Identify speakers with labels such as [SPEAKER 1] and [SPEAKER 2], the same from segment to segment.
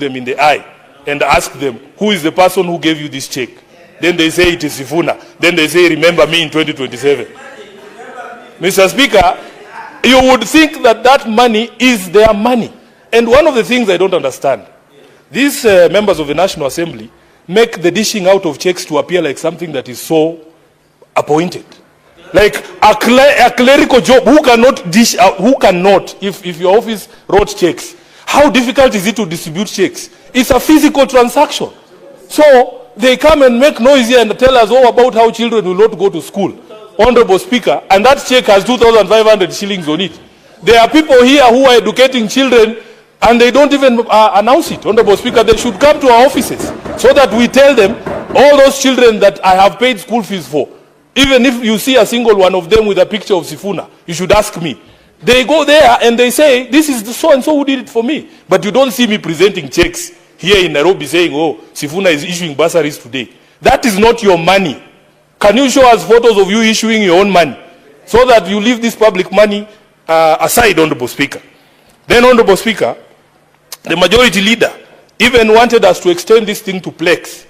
[SPEAKER 1] them in the eye and ask them, who is the person who gave you this check? Then they say it is Sifuna. Then they say, remember me in 2027. Mr. Speaker, you would think that that money is their money. And one of the things I don't understand, these members of the National Assembly make the dishing out of checks to appear like something that is so appointed. Like a clerical job, who cannot dish out, who cannot, if your office wrote checks, how difficult is it to distribute checks? It's a physical transaction. So they come and make noise here and tell us all about how children will not go to school. Honorable Speaker, and that check has 2,500 shillings on it. There are people here who are educating children and they don't even announce it. Honorable Speaker, they should come to our offices so that we tell them, all those children that I have paid school fees for, even if you see a single one of them with a picture of Sifuna, you should ask me. They go there and they say, this is the so-and-so who did it for me. But you don't see me presenting checks here in Nairobi saying, oh, Sifuna is issuing bursaries today. That is not your money. Can you show us photos of you issuing your own money so that you leave this public money aside, Honorable Speaker? Then, Honorable Speaker, the majority leader even wanted us to extend this thing to Plex.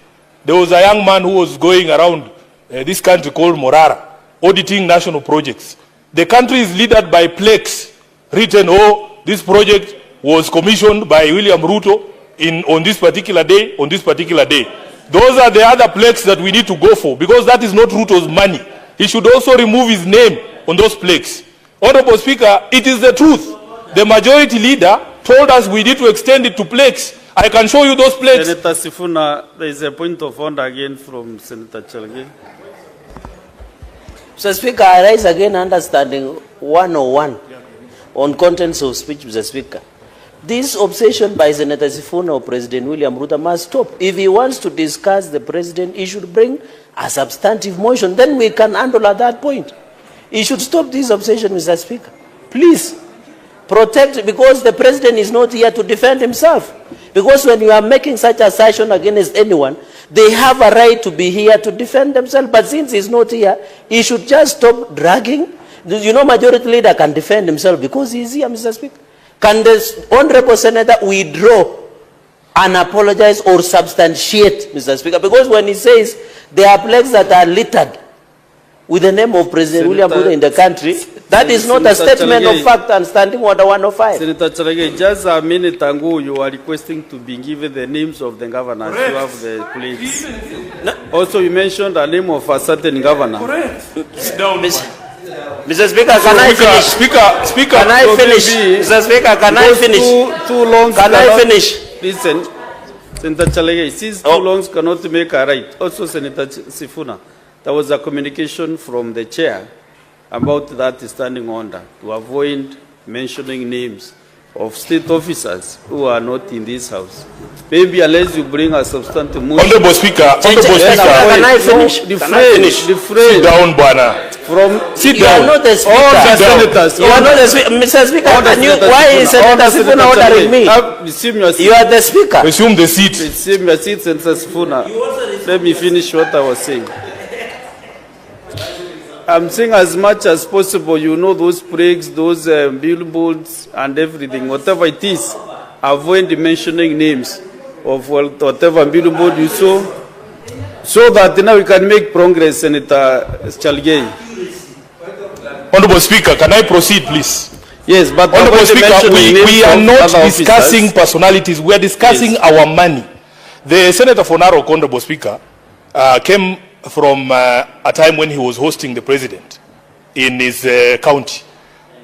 [SPEAKER 1] There was a young man who was going around this country called Morara, auditing national projects. The country is led by Plex, written, oh, this project was commissioned by William Ruto on this particular day, on this particular day. Those are the other plaques that we need to go for, because that is not Ruto's money. He should also remove his name on those plaques. Honorable Speaker, it is the truth. The majority leader told us we need to extend it to plaques. I can show you those plaques.
[SPEAKER 2] Senator Sifuna, there is a point of order again from Senator Chergai.
[SPEAKER 3] Mr. Speaker, I rise again understanding 101 on contents of speech, Mr. Speaker. This obsession by Senator Sifuna or President William Ruto must stop. If he wants to discuss the president, he should bring a substantive motion. Then we can handle at that point. He should stop this obsession, Mr. Speaker. Please, protect, because the president is not here to defend himself. Because when you are making such assertion against anyone, they have a right to be here to defend themselves. But since he's not here, he should just stop dragging. You know, majority leader can defend himself because he's here, Mr. Speaker. Can the Honorable Senator withdraw and apologize or substantiate, Mr. Speaker? Because when he says there are plaques that are littered with the name of President William Ruto in the country, that is not a statement of fact and standing order 105.
[SPEAKER 2] Senator Chergai, just a minute ago you are requesting to be given the names of the governors. Correct. You have the plaques. No. Also you mentioned the name of a certain governor. Correct.
[SPEAKER 1] Sit down,
[SPEAKER 3] Mr. Speaker, can I finish?
[SPEAKER 1] Speaker,
[SPEAKER 3] can I finish? Mr. Speaker, can I finish?
[SPEAKER 2] Too long.
[SPEAKER 3] Can I finish?
[SPEAKER 2] Listen, Senator Chergai, since too long cannot make a right. Also, Senator Sifuna, there was a communication from the chair about that standing order to avoid mentioning names of state officers who are not in this house. Maybe unless you bring a substantive motion.
[SPEAKER 1] Honorable Speaker,
[SPEAKER 3] can I finish?
[SPEAKER 1] Sit down, Bwana. Sit
[SPEAKER 3] you
[SPEAKER 1] down.
[SPEAKER 3] Are not the speaker.
[SPEAKER 2] All the senators.
[SPEAKER 3] You are not the speaker. Mr. Speaker, why is Senator Sifuna ordering me? You are the speaker.
[SPEAKER 1] Resume the seat.
[SPEAKER 2] Resume your seat, Senator Sifuna. Let me finish what I was saying. I'm saying as much as possible, you know, those plaques, those billboards and everything, whatever it is, avoid mentioning names of whatever billboard you saw, so that now we can make progress, Senator Chergai.
[SPEAKER 1] Honorable Speaker, can I proceed, please?
[SPEAKER 2] Yes, but
[SPEAKER 1] Honorable Speaker, we are not discussing personalities. We are discussing our money. The Senator for Narok, Honorable Speaker, came from a time when he was hosting the president in his county.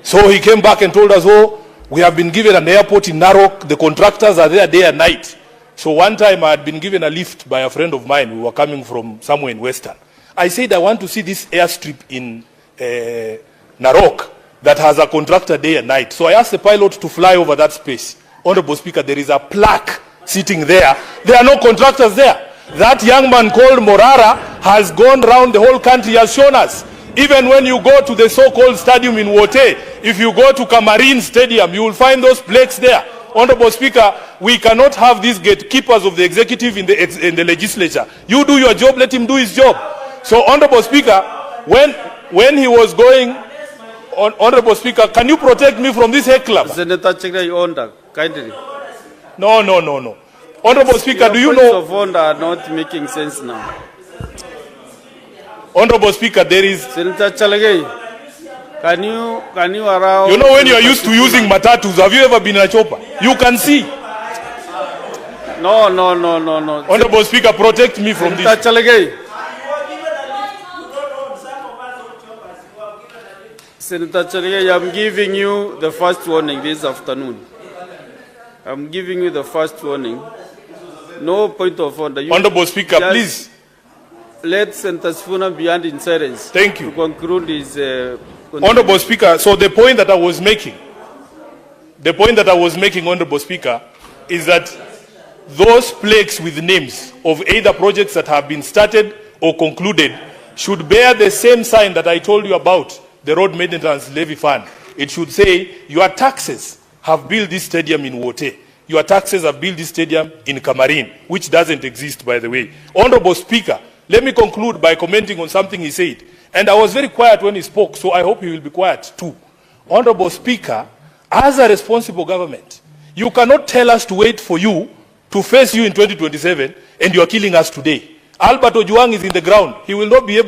[SPEAKER 1] So he came back and told us, oh, we have been given an airport in Narok. The contractors are there day and night. So one time I had been given a lift by a friend of mine. We were coming from somewhere in Western. I said, I want to see this airstrip in Narok that has a contractor day and night. So I asked the pilot to fly over that space. Honorable Speaker, there is a plaque sitting there. There are no contractors there. That young man called Morara has gone around the whole country, has shown us. Even when you go to the so-called stadium in Wote, if you go to Camarine Stadium, you will find those plaques there. Honorable Speaker, we cannot have these gatekeepers of the executive in the legislature. You do your job, let him do his job. So, Honorable Speaker, when he was going, Honorable Speaker, can you protect me from this heckler?
[SPEAKER 2] Senator Chergai, order, kindly.
[SPEAKER 1] No. Honorable Speaker, do you
[SPEAKER 2] Points
[SPEAKER 1] know,
[SPEAKER 2] of order are not making sense now.
[SPEAKER 1] Honorable Speaker, there is,
[SPEAKER 2] Senator Chergai, can you allow?
[SPEAKER 1] you know, when you are used to using matatus, have you ever been in a chopper? You can see.
[SPEAKER 2] No.
[SPEAKER 1] Honorable Speaker, protect me from
[SPEAKER 2] Senator
[SPEAKER 1] this.
[SPEAKER 2] Chergai. Senator Chergai, I'm giving you the first warning this afternoon. I'm giving you the first warning. No point of order.
[SPEAKER 1] Honorable Speaker,
[SPEAKER 2] just
[SPEAKER 1] please.
[SPEAKER 2] let Senator Sifuna be in silence.
[SPEAKER 1] Thank you.
[SPEAKER 2] To conclude his.
[SPEAKER 1] Honorable Speaker, so the point that I was making, Honorable Speaker, is that those plaques with names of either projects that have been started or concluded should bear the same sign that I told you about, the Road Maintenance Levy Fund. It should say, your taxes have built this stadium in Wote. Your taxes have built this stadium in Kamarin, which doesn't exist, by the way. Honorable Speaker, let me conclude by commenting on something he said. And I was very quiet when he spoke, so I hope he will be quiet too. Honorable Speaker, as a responsible government, you cannot tell us to wait for you to face you in 2027, and you are killing us today. Albert Ojwang is in the ground. He will not be able